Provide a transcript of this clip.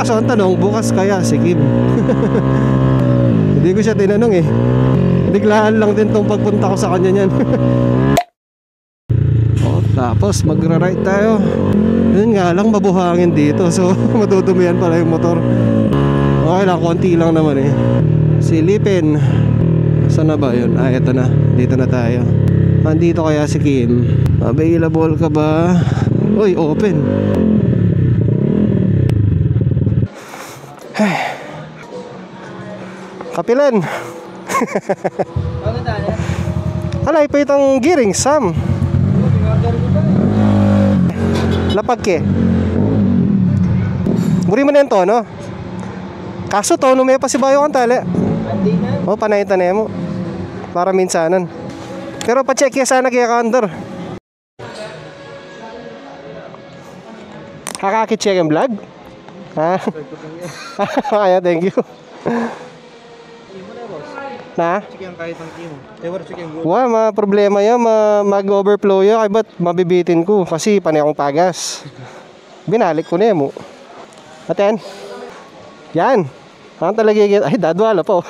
Kaso ang tanong, bukas kaya si Kim? Hindi ko siya tinanong eh. Biglaan lang din tong pagpunta ko sa kanya niyan. Tapos magra-ride tayo. Yun nga lang, mabuhangin dito. So madudumihan pala yung motor. Okay lang, konti lang naman eh. Silipin. Saan na ba yun? Ah, eto na. Dito na tayo. Andito kaya si Kim? Available ka ba? Uy, open. Kapilan. Alay pa itong giring, Sam. Lapag ke. Muri mo na yung tono. Kaso tono may pasibayo kang tali. O, panayin na mo. Para minsanan. Pero pa-check ya sana kaya ka-under. Kakaki-check yung vlog? Ha? Kaya, thank you. Na? Wah, problema yan, mag-overflow yan. Ay ba't mabibitin ko? Kasi panay akong tagas. Binalik ko na yan mo. Aten? Yan. Ang talaga ay dadwala po.